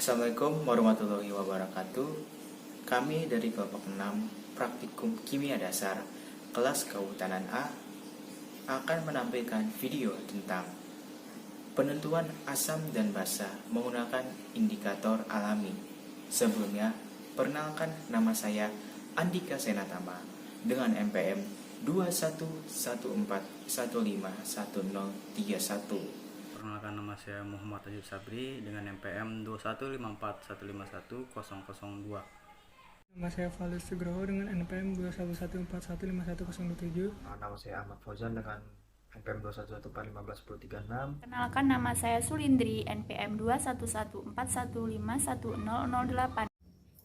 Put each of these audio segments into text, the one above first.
Assalamualaikum warahmatullahi wabarakatuh. Kami dari kelompok 6 Praktikum Kimia Dasar kelas Kehutanan A akan menampilkan video tentang penentuan asam dan basa menggunakan indikator alami. Sebelumnya, perkenalkan nama saya Andika Senatama dengan NPM 2114151031. Perkenalkan, nama saya Muhammad Ajib Sabri dengan NPM 2154151002. Nama saya Valus Sugroho dengan NPM 2114151027. Nama saya Ahmad Fauzan dengan NPM 2114151036. Kenalkan, nama saya Sulindri, NPM 2114151008.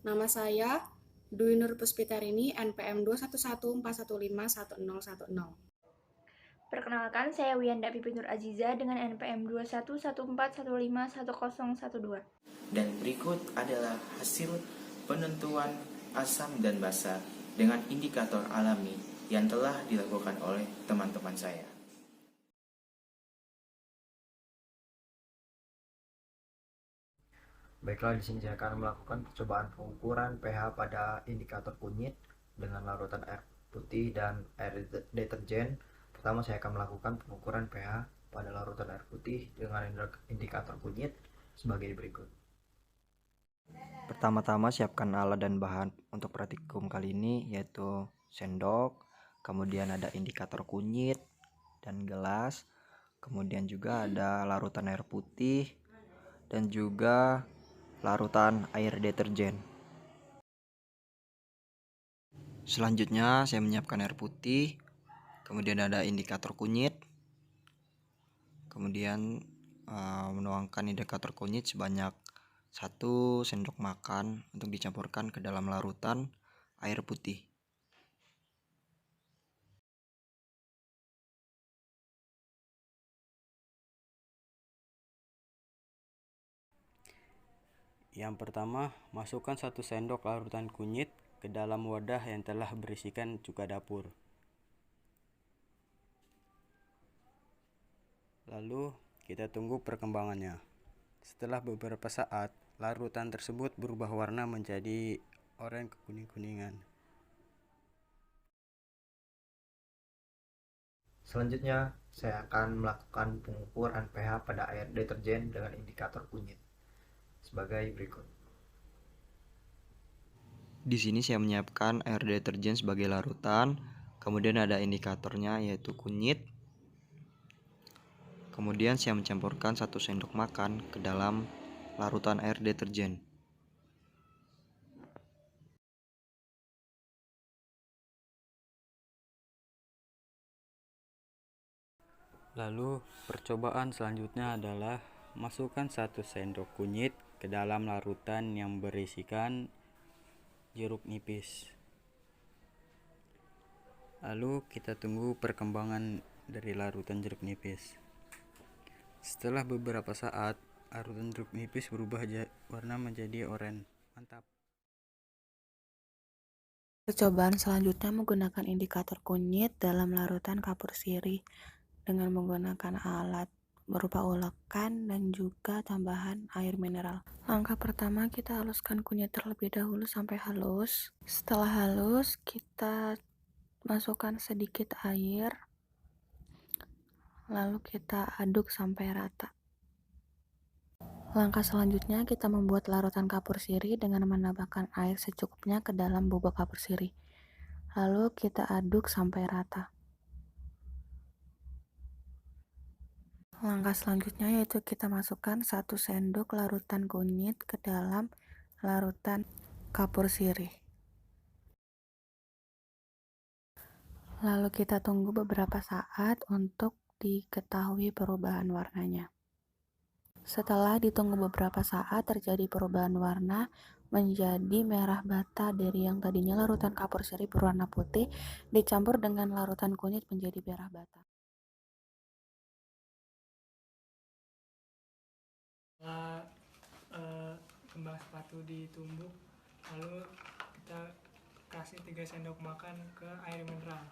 Nama saya Dwi Nur Puspitarini, NPM 2114151010. Perkenalkan, saya Wiyanda Pipi Nur Aziza dengan NPM 2114151012. Dan berikut adalah hasil penentuan asam dan basa dengan indikator alami yang telah dilakukan oleh teman-teman saya. Baiklah, di sini saya akan melakukan percobaan pengukuran pH pada indikator kunyit dengan larutan air putih dan air deterjen. Pertama, saya akan melakukan pengukuran pH pada larutan air putih dengan indikator kunyit sebagai berikut. Pertama-tama siapkan alat dan bahan untuk praktikum kali ini, yaitu sendok, kemudian ada indikator kunyit dan gelas, kemudian juga ada larutan air putih dan juga larutan air deterjen. Selanjutnya saya menyiapkan air putih, kemudian ada indikator kunyit, kemudian menuangkan indikator kunyit sebanyak 1 sendok makan untuk dicampurkan ke dalam larutan air putih. Yang pertama, masukkan 1 sendok larutan kunyit ke dalam wadah yang telah berisikan cuka dapur. Lalu kita tunggu perkembangannya. Setelah beberapa saat, larutan tersebut berubah warna menjadi oranye kekuning-kuningan. Selanjutnya, saya akan melakukan pengukuran pH pada air deterjen dengan indikator kunyit sebagai berikut. Di sini saya menyiapkan air deterjen sebagai larutan, kemudian ada indikatornya yaitu kunyit. Kemudian saya mencampurkan 1 sendok makan ke dalam larutan air deterjen. Lalu percobaan selanjutnya adalah masukkan 1 sendok kunyit ke dalam larutan yang berisikan jeruk nipis. Lalu kita tunggu perkembangan dari larutan jeruk nipis. Setelah beberapa saat, larutan jeruk nipis berubah warna menjadi oranye. Mantap. Percobaan selanjutnya menggunakan indikator kunyit dalam larutan kapur sirih dengan menggunakan alat berupa ulekan dan juga tambahan air mineral. Langkah pertama, kita haluskan kunyit terlebih dahulu sampai halus. Setelah halus, kita masukkan sedikit air, lalu kita aduk sampai rata. Langkah selanjutnya, kita membuat larutan kapur sirih dengan menambahkan air secukupnya ke dalam bubuk kapur sirih. Lalu kita aduk sampai rata. Langkah selanjutnya yaitu kita masukkan 1 sendok larutan kunyit ke dalam larutan kapur sirih. Lalu kita tunggu beberapa saat untuk diketahui perubahan warnanya. Setelah ditunggu beberapa saat, terjadi perubahan warna menjadi merah bata dari yang tadinya larutan kapur sirih berwarna putih dicampur dengan larutan kunyit menjadi merah bata. Kembang sepatu ditumbuk, lalu kita kasih 3 sendok makan ke air mineral.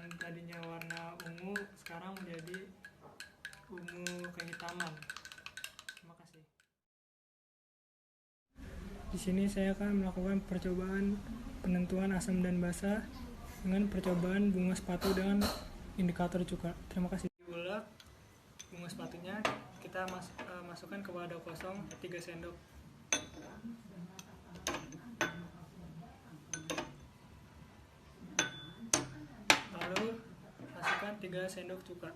yang tadinya warna ungu sekarang menjadi ungu kehitaman. Terima kasih. Di sini saya akan melakukan percobaan penentuan asam dan basa dengan percobaan bunga sepatu dengan indikator cuka. Terima kasih. Diulek bunga sepatunya, kita masukkan ke wadah kosong 3 sendok. Lalu masukkan 3 sendok cuka.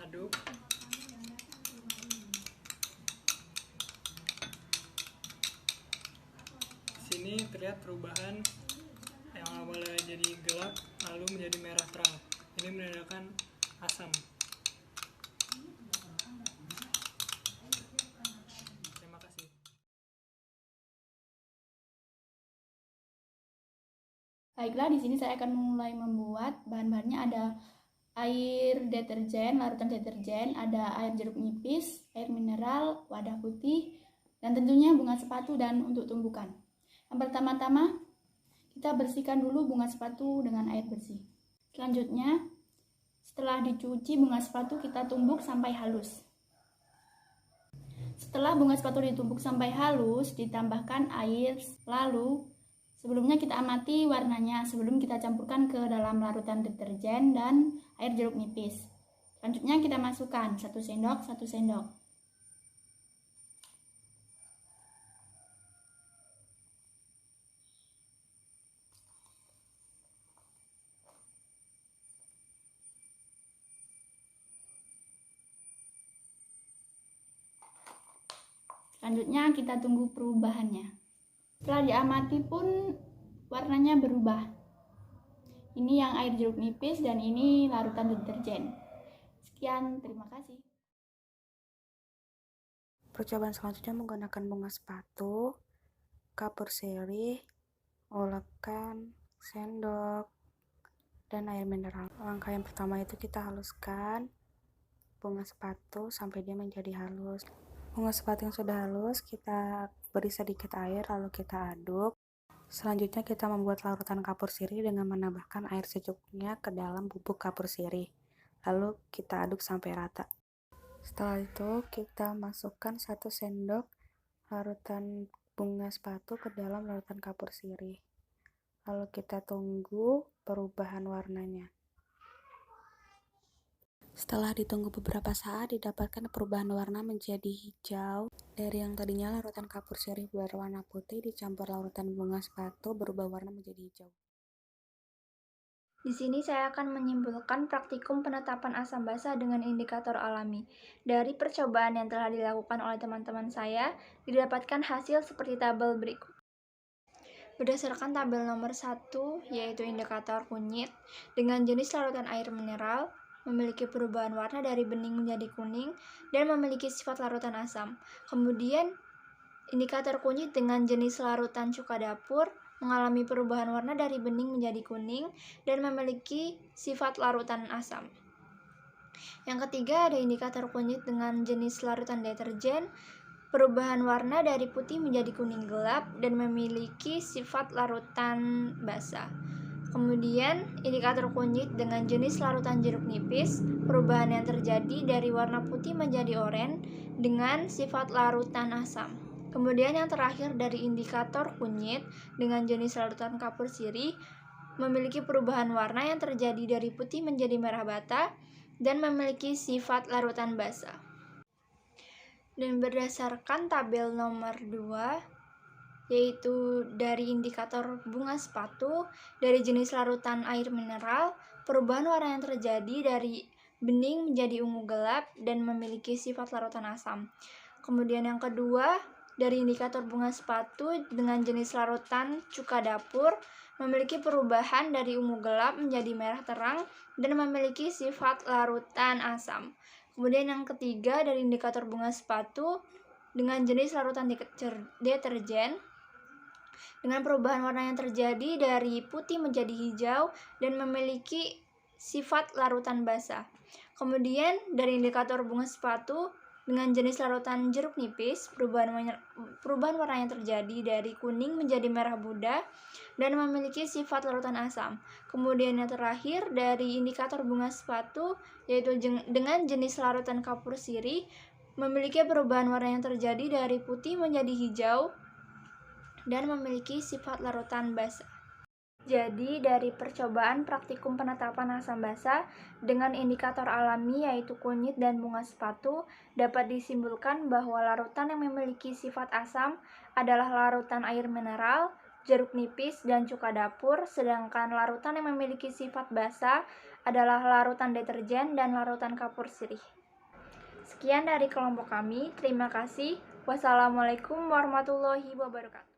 Aduk. Sini terlihat perubahan yang awalnya jadi gelap lalu menjadi merah terang. Ini menandakan asam. Terima kasih. Baiklah, di sini saya akan mulai membuat. Bahan-bahannya ada air deterjen, larutan deterjen, ada air jeruk nipis, air mineral, wadah putih, dan tentunya bunga sepatu dan untuk tumbukan. Yang pertama-tama, kita bersihkan dulu bunga sepatu dengan air bersih. Selanjutnya, setelah dicuci bunga sepatu kita tumbuk sampai halus. Setelah bunga sepatu ditumbuk sampai halus, ditambahkan air. Lalu, sebelumnya kita amati warnanya sebelum kita campurkan ke dalam larutan deterjen dan air jeruk nipis. Selanjutnya kita masukkan 1 sendok, 1 sendok. Selanjutnya kita tunggu perubahannya. Setelah diamati pun warnanya berubah. Ini yang air jeruk nipis dan ini larutan deterjen. Sekian, terima kasih. Percobaan selanjutnya menggunakan bunga sepatu, kapur sirih, ulekan, sendok, dan air mineral. Langkah yang pertama itu kita haluskan bunga sepatu sampai dia menjadi halus. Bunga sepatu yang sudah halus kita beri sedikit air lalu kita aduk. Selanjutnya kita membuat larutan kapur sirih dengan menambahkan air secukupnya ke dalam bubuk kapur sirih. Lalu kita aduk sampai rata. Setelah itu kita masukkan 1 sendok larutan bunga sepatu ke dalam larutan kapur sirih. Lalu kita tunggu perubahan warnanya. Setelah ditunggu beberapa saat, didapatkan perubahan warna menjadi hijau. Dari yang tadinya larutan kapur sirih berwarna putih dicampur larutan bunga sepatu berubah warna menjadi hijau. Di sini saya akan menyimpulkan praktikum penetapan asam basa dengan indikator alami. Dari percobaan yang telah dilakukan oleh teman-teman saya, didapatkan hasil seperti tabel berikut. Berdasarkan tabel nomor 1, yaitu indikator kunyit, dengan jenis larutan air mineral, memiliki perubahan warna dari bening menjadi kuning, dan memiliki sifat larutan asam. Kemudian, indikator kunyit dengan jenis larutan cuka dapur, mengalami perubahan warna dari bening menjadi kuning, dan memiliki sifat larutan asam. Yang ketiga, ada indikator kunyit dengan jenis larutan deterjen, perubahan warna dari putih menjadi kuning gelap, dan memiliki sifat larutan basa. Kemudian, indikator kunyit dengan jenis larutan jeruk nipis, perubahan yang terjadi dari warna putih menjadi oranye dengan sifat larutan asam. Kemudian yang terakhir dari indikator kunyit dengan jenis larutan kapur sirih, memiliki perubahan warna yang terjadi dari putih menjadi merah bata dan memiliki sifat larutan basa. Dan berdasarkan tabel nomor 2, yaitu dari indikator bunga sepatu dari jenis larutan air mineral, perubahan warna yang terjadi dari bening menjadi ungu gelap dan memiliki sifat larutan asam. Kemudian yang kedua, dari indikator bunga sepatu dengan jenis larutan cuka dapur, memiliki perubahan dari ungu gelap menjadi merah terang dan memiliki sifat larutan asam. Kemudian yang ketiga, dari indikator bunga sepatu dengan jenis larutan deterjen, dengan perubahan warna yang terjadi dari putih menjadi hijau dan memiliki sifat larutan basa. Kemudian dari indikator bunga sepatu Dengan jenis larutan jeruk nipis, perubahan warnanya terjadi dari kuning menjadi merah muda dan memiliki sifat larutan asam. Kemudian yang terakhir dari indikator bunga sepatu, yaitu dengan jenis larutan kapur sirih, memiliki perubahan warna yang terjadi dari putih menjadi hijau dan memiliki sifat larutan basa. Jadi, dari percobaan praktikum penetapan asam basa dengan indikator alami yaitu kunyit dan bunga sepatu, dapat disimpulkan bahwa larutan yang memiliki sifat asam adalah larutan air mineral, jeruk nipis, dan cuka dapur, sedangkan larutan yang memiliki sifat basa adalah larutan deterjen dan larutan kapur sirih. Sekian dari kelompok kami, terima kasih. Wassalamualaikum warahmatullahi wabarakatuh.